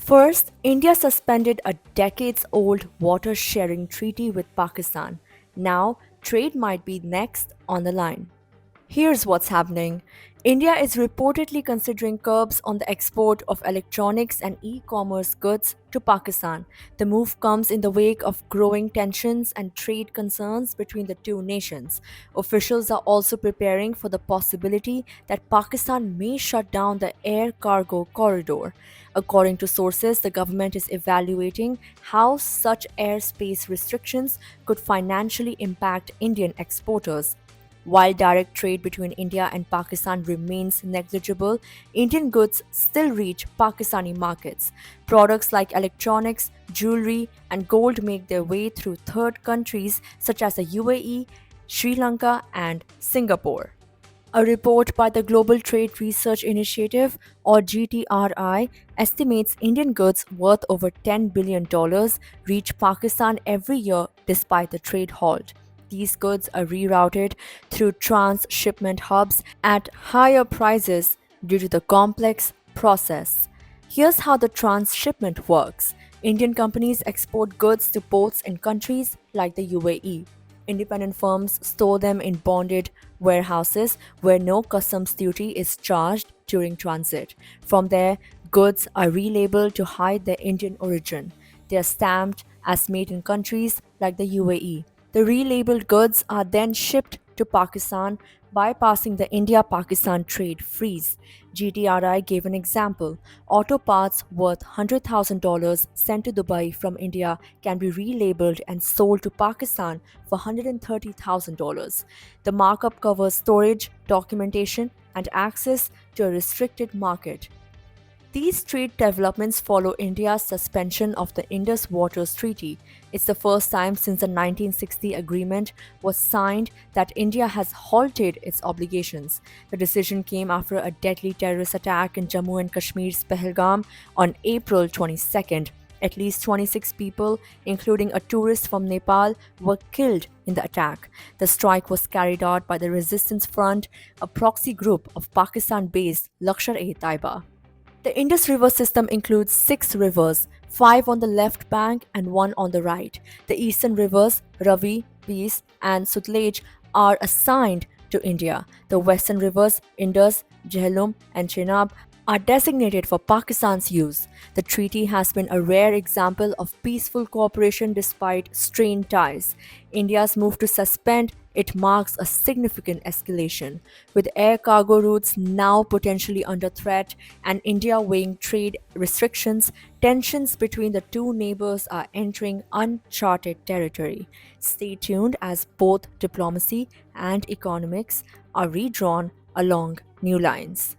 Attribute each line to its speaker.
Speaker 1: First, India suspended a decades old water sharing treaty with Pakistan. Now, trade might be next on the line. Here's what's happening. India is reportedly considering curbs on the export of electronics and e commerce goods to Pakistan. The move comes in the wake of growing tensions and trade concerns between the two nations. Officials are also preparing for the possibility that Pakistan may shut down the air cargo corridor. According to sources, the government is evaluating how such airspace restrictions could financially impact Indian exporters. While direct trade between India and Pakistan remains negligible, Indian goods still reach Pakistani markets. Products like electronics, jewelry, and gold make their way through third countries such as the UAE, Sri Lanka, and Singapore. A report by the Global Trade Research Initiative, or GTRI, estimates Indian goods worth over $10 billion reach Pakistan every year despite the trade halt. These goods are rerouted through transshipment hubs at higher prices due to the complex process. Here's how the transshipment works. Indian companies export goods to ports in countries like the UAE. Independent firms store them in bonded warehouses where no customs duty is charged during transit. From there, goods are relabeled to hide their Indian origin. They are stamped as made in countries like the UAE. The relabeled goods are then shipped to Pakistan, bypassing the India Pakistan trade freeze. GTRI gave an example. Auto parts worth $100,000 sent to Dubai from India can be relabeled and sold to Pakistan for $130,000. The markup covers storage, documentation, and access to a restricted market. These trade developments follow India's suspension of the Indus Waters Treaty. It's the first time since the 1960 agreement was signed that India has halted its obligations. The decision came after a deadly terrorist attack in Jammu and Kashmir's Pahalgam on April 22nd. At least 26 people, including a tourist from Nepal, were killed in the attack. The strike was carried out by the Resistance Front, a proxy group of Pakistan based Lashkar-e-Taiba. The Indus River system includes six rivers, five on the left bank and one on the right. The eastern rivers, Ravi, Peace, and Sutlej, are assigned to India. The western rivers, Indus, Jhelum, and Chenab, are designated for Pakistan's use. The treaty has been a rare example of peaceful cooperation despite strained ties. India's move to suspend it marks a significant escalation, with air cargo routes now potentially under threat and India weighing trade restrictions. Tensions between the two neighbors are entering uncharted territory. Stay tuned as both diplomacy and economics are redrawn along new lines.